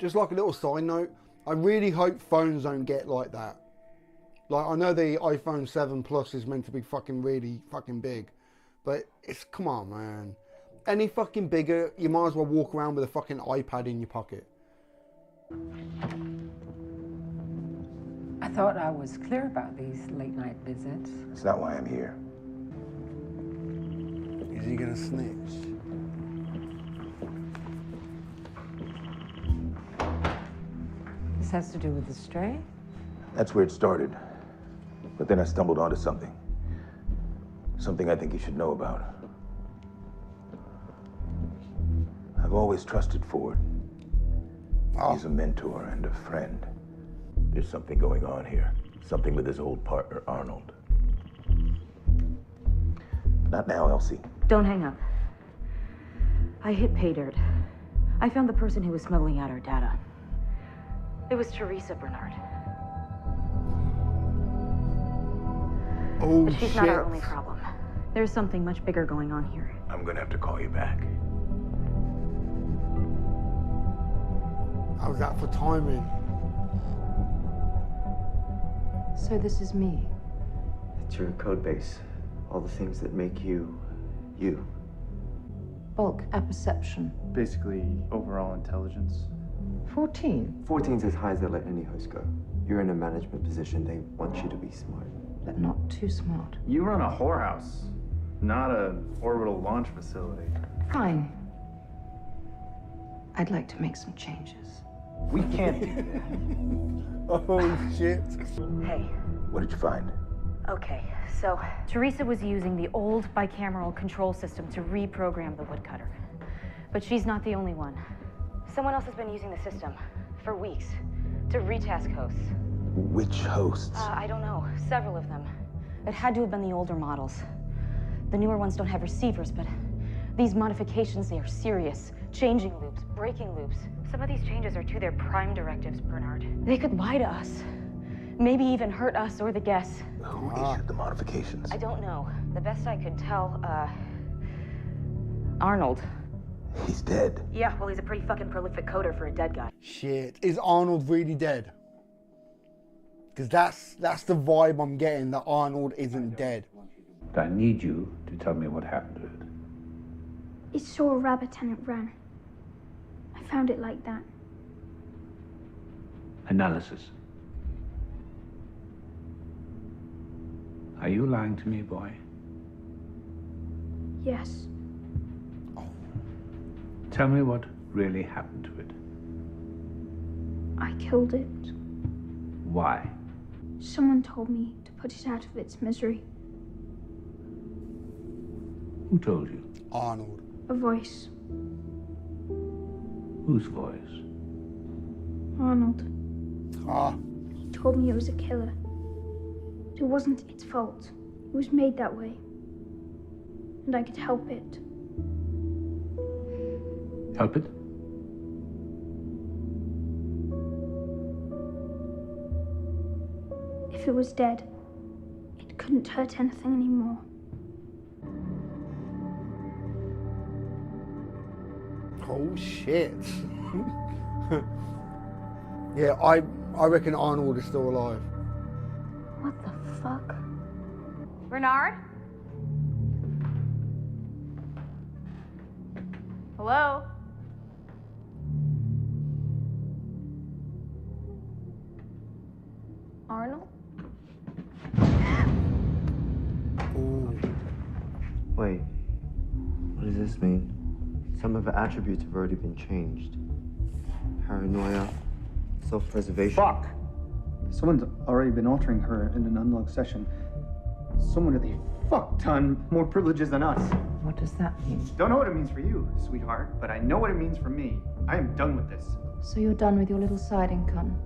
just like a little side note, I really hope phones don't get like that. Like, I know the iPhone 7 Plus is meant to be fucking really fucking big, but it's, come on, man. Any fucking bigger, you might as well walk around with a fucking iPad in your pocket. I thought I was clear about these late night visits. It's not why I'm here. Is he gonna snitch? This has to do with the stray? That's where it started. But then I stumbled onto something. Something I think you should know about. I've always trusted Ford. Oh. He's a mentor and a friend. There's something going on here. Something with his old partner, Arnold. Not now, Elsie. Don't hang up. I hit pay dirt. I found the person who was smuggling out our data. It was Teresa Bernard. Oh, But she's shit. not our only problem. There's something much bigger going on here. I'm gonna have to call you back. How's that for timing? So this is me. It's your code base. All the things that make you, you. Bulk apperception. Basically, overall intelligence. 14. 14's as high as they let any host go. You're in a management position. They want you to be smart. But not too smart. You run a whorehouse, not an orbital launch facility. Fine. I'd like to make some changes. We can't do that. Oh, shit. Hey, What did you find? okay, so Teresa was using the old bicameral control system to reprogram the woodcutter. But she's not the only one. Someone else has been using the system for weeks to retask hosts. Which hosts? I don't know, several of them. It had to have been the older models. The newer ones don't have receivers, but these modifications, they are serious. Changing loops, breaking loops. Some of these changes are to their prime directives, Bernard. They could lie to us. Maybe even hurt us or the guests. Who issued the modifications? I don't know. The best I could tell, Arnold. He's dead. Yeah, well, he's a pretty fucking prolific coder for a dead guy. Shit. Is Arnold really dead? Because that's the vibe I'm getting, that Arnold isn't dead. I need you to tell me what happened to it. It saw a rabbit and it ran. I found it like that. Analysis. Are you lying to me, boy? Yes. Tell me what really happened to it. I killed it. Why? Someone told me to put it out of its misery. Who told you? Arnold. A voice. Whose voice? Arnold. Ah. He told me it was a killer. But it wasn't its fault. It was made that way. And I could help it. Help it? If it was dead, it couldn't hurt anything anymore. Oh, shit. Yeah, I reckon Arnold is still alive. What the fuck? Bernard? Hello? Arnold? Ooh. Wait, what does this mean? Some of her attributes have already been changed. Paranoia, self-preservation. Fuck! Someone's already been altering her in an unlocked session. Someone with a fuck ton more privileges than us. What does that mean? Don't know what it means for you, sweetheart, but I know what it means for me. I am done with this. So you're done with your little side income?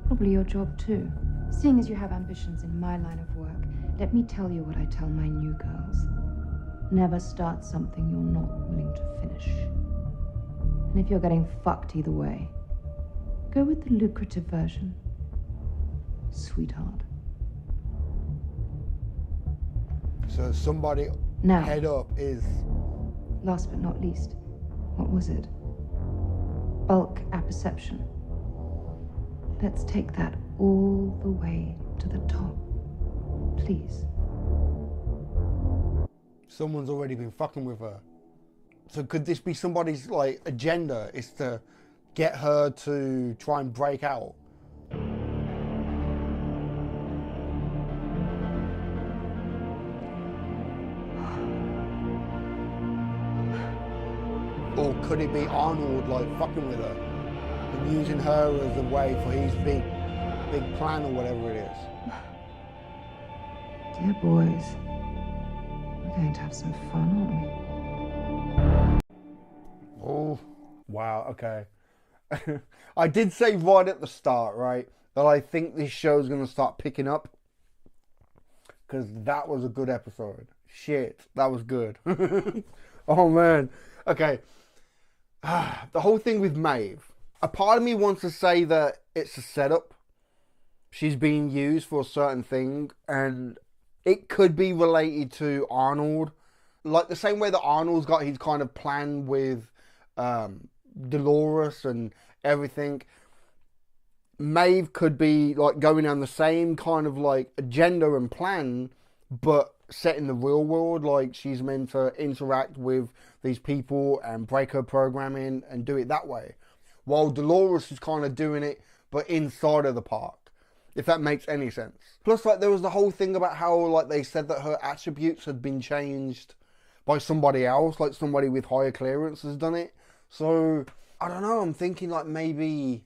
Probably your job too. Seeing as you have ambitions in my line of work, let me tell you what I tell my new girls. Never start something you're not willing to finish. And if you're getting fucked either way, go with the lucrative version. Sweetheart. So somebody Now, head up is... last but not least, what was it? Bulk apperception. Let's take that all the way to the top. Please. Someone's already been fucking with her. So could this be somebody's like agenda, is to get her to try and break out? Or could it be Arnold like fucking with her and using her as a way for his big plan or whatever it is? Dear boys, we're going to have some fun, aren't we? Oh, wow, okay. I did say right at the start, right, that I think this show's going to start picking up. Because that was a good episode. Shit, that was good. Oh, man. Okay. The whole thing with Maeve. A part of me wants to say that it's a setup. She's being used for a certain thing. And it could be related to Arnold. Like the same way that Arnold's got his kind of plan with Dolores and everything. Maeve could be like going down the same kind of like agenda and plan, but set in the real world. Like she's meant to interact with these people and break her programming and do it that way, while Dolores is kind of doing it but inside of the park, if that makes any sense. Plus, like, there was the whole thing about how like they said that her attributes had been changed by somebody else, like somebody with higher clearance has done it. So I don't know, I'm thinking like maybe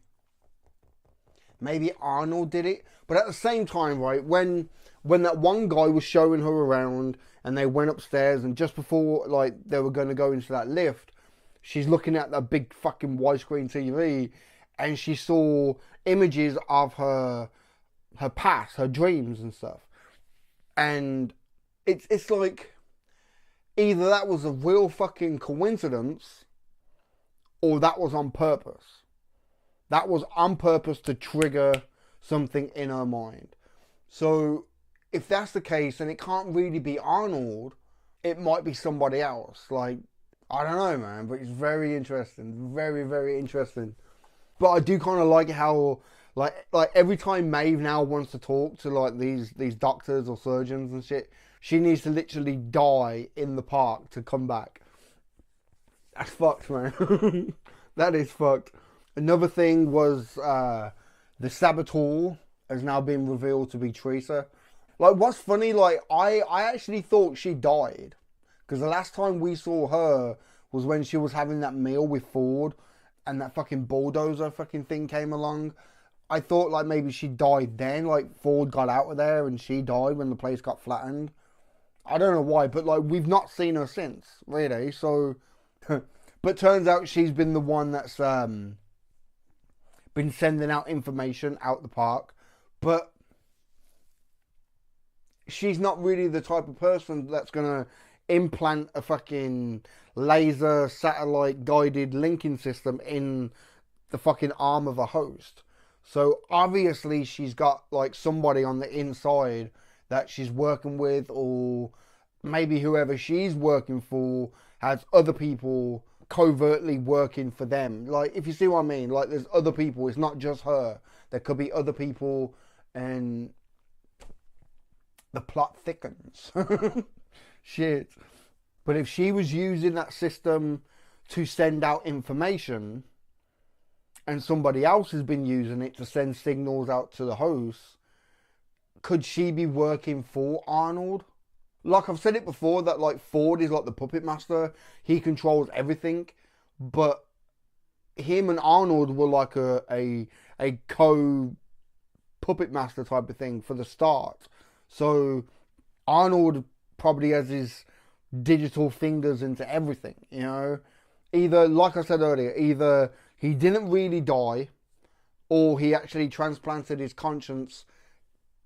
Arnold did it. But at the same time, right, when that one guy was showing her around and they went upstairs, and just before like they were going to go into that lift, she's looking at that big fucking widescreen TV and she saw images of her past, her dreams and stuff. And it's like either that was a real fucking coincidence or that was on purpose. That was on purpose to trigger something in her mind. So if that's the case, and it can't really be Arnold, it might be somebody else. Like, I don't know, man, but it's very interesting. Very, very interesting. But I do kind of like how, like every time Maeve now wants to talk to like these doctors or surgeons and shit, she needs to literally die in the park to come back. That's fucked, man. That is fucked. Another thing was the saboteur has now been revealed to be Teresa. Like, what's funny, like, I actually thought she died. Because the last time we saw her was when she was having that meal with Ford and that fucking bulldozer fucking thing came along. I thought, like, maybe she died then. Like, Ford got out of there and she died when the place got flattened. I don't know why, but, like, we've not seen her since, really. So, but turns out she's been the one that's been sending out information out the park. But she's not really the type of person that's going to implant a fucking laser satellite guided linking system in the fucking arm of a host. So obviously she's got like somebody on the inside that she's working with, or maybe whoever she's working for has other people covertly working for them. Like, if you see what I mean, like there's other people, it's not just her. There could be other people, and the plot thickens. Shit. But if she was using that system to send out information and somebody else has been using it to send signals out to the host, could she be working for Arnold? Like I've said it before, that like Ford is like the puppet master. He controls everything. But him and Arnold were like a co-puppet master type of thing for the start. So Arnold probably has his digital fingers into everything, you know. Either, like I said earlier, either he didn't really die, or he actually transplanted his conscience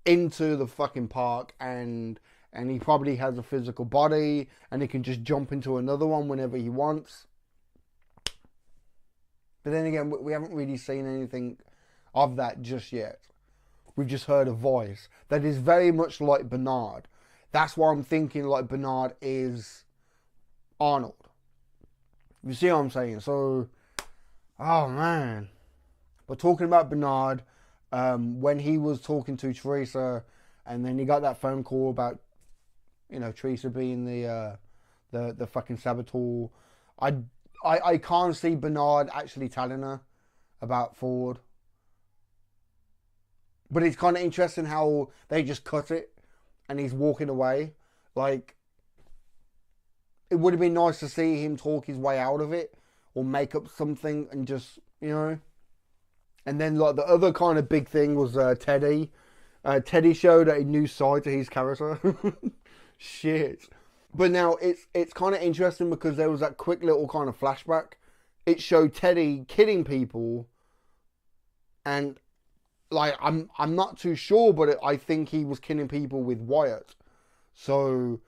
into the fucking park, and he probably has a physical body and he can just jump into another one whenever he wants. But then again, we haven't really seen anything of that just yet. We've just heard a voice that is very much like Bernard. That's why I'm thinking like Bernard is Arnold. You see what I'm saying? So, oh man. But talking about Bernard, when he was talking to Teresa, and then he got that phone call about, you know, Teresa being the fucking saboteur. I can't see Bernard actually telling her about Ford. But it's kind of interesting how they just cut it and he's walking away. Like, it would have been nice to see him talk his way out of it or make up something and just, you know. And then, like, the other kind of big thing was Teddy. Teddy showed a new side to his character. Shit. But now, it's kind of interesting because there was that quick little kind of flashback. It showed Teddy killing people. And, like, I'm not too sure, but I think he was killing people with Wyatt. So,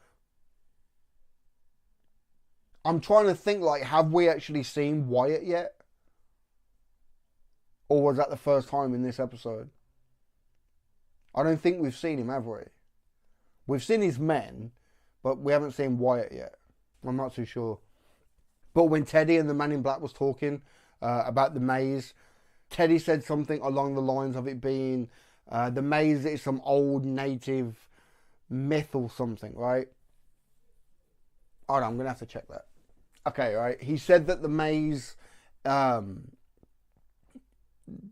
I'm trying to think, like, have we actually seen Wyatt yet? Or was that the first time in this episode? I don't think we've seen him, have we? We've seen his men, but we haven't seen Wyatt yet. I'm not too sure. But when Teddy and the man in black was talking about the maze, Teddy said something along the lines of it being the maze is some old native myth or something, right? Hold on, I'm going to have to check that. Okay, right. He said that the maze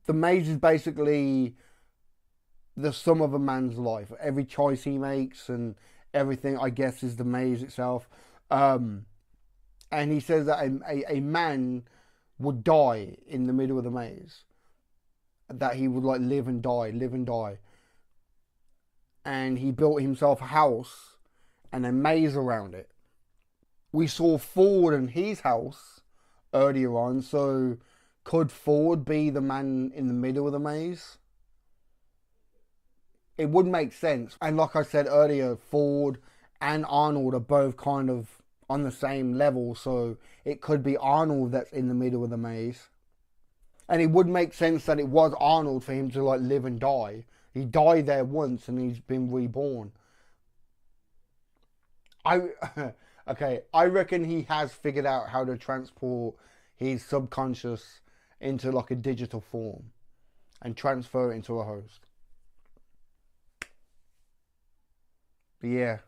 is basically the sum of a man's life. Every choice he makes and everything, I guess, is the maze itself. And he says that a man would die in the middle of the maze. That he would, like, live and die. And he built himself a house and a maze around it. We saw Ford and his house earlier on, so could Ford be the man in the middle of the maze? It would make sense. And like I said earlier, Ford and Arnold are both kind of on the same level, so it could be Arnold that's in the middle of the maze. And it would make sense that it was Arnold for him to, like, live and die. He died there once and he's been reborn. Okay, I reckon he has figured out how to transport his subconscious into, like, a digital form and transfer it into a host. But yeah,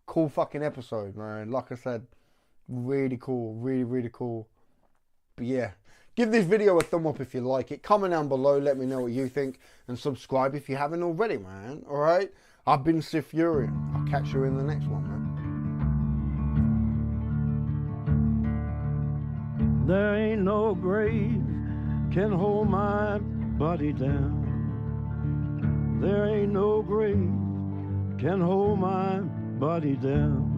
cool fucking episode, man. Like I said, really cool, really cool. But yeah, give this video a thumb up if you like it. Comment down below, let me know what you think, and subscribe if you haven't already, man. Alright? I've been SiTHFuRion. I'll catch you in the next one, man. There ain't no grave can hold my body down. There ain't no grave can hold my body down.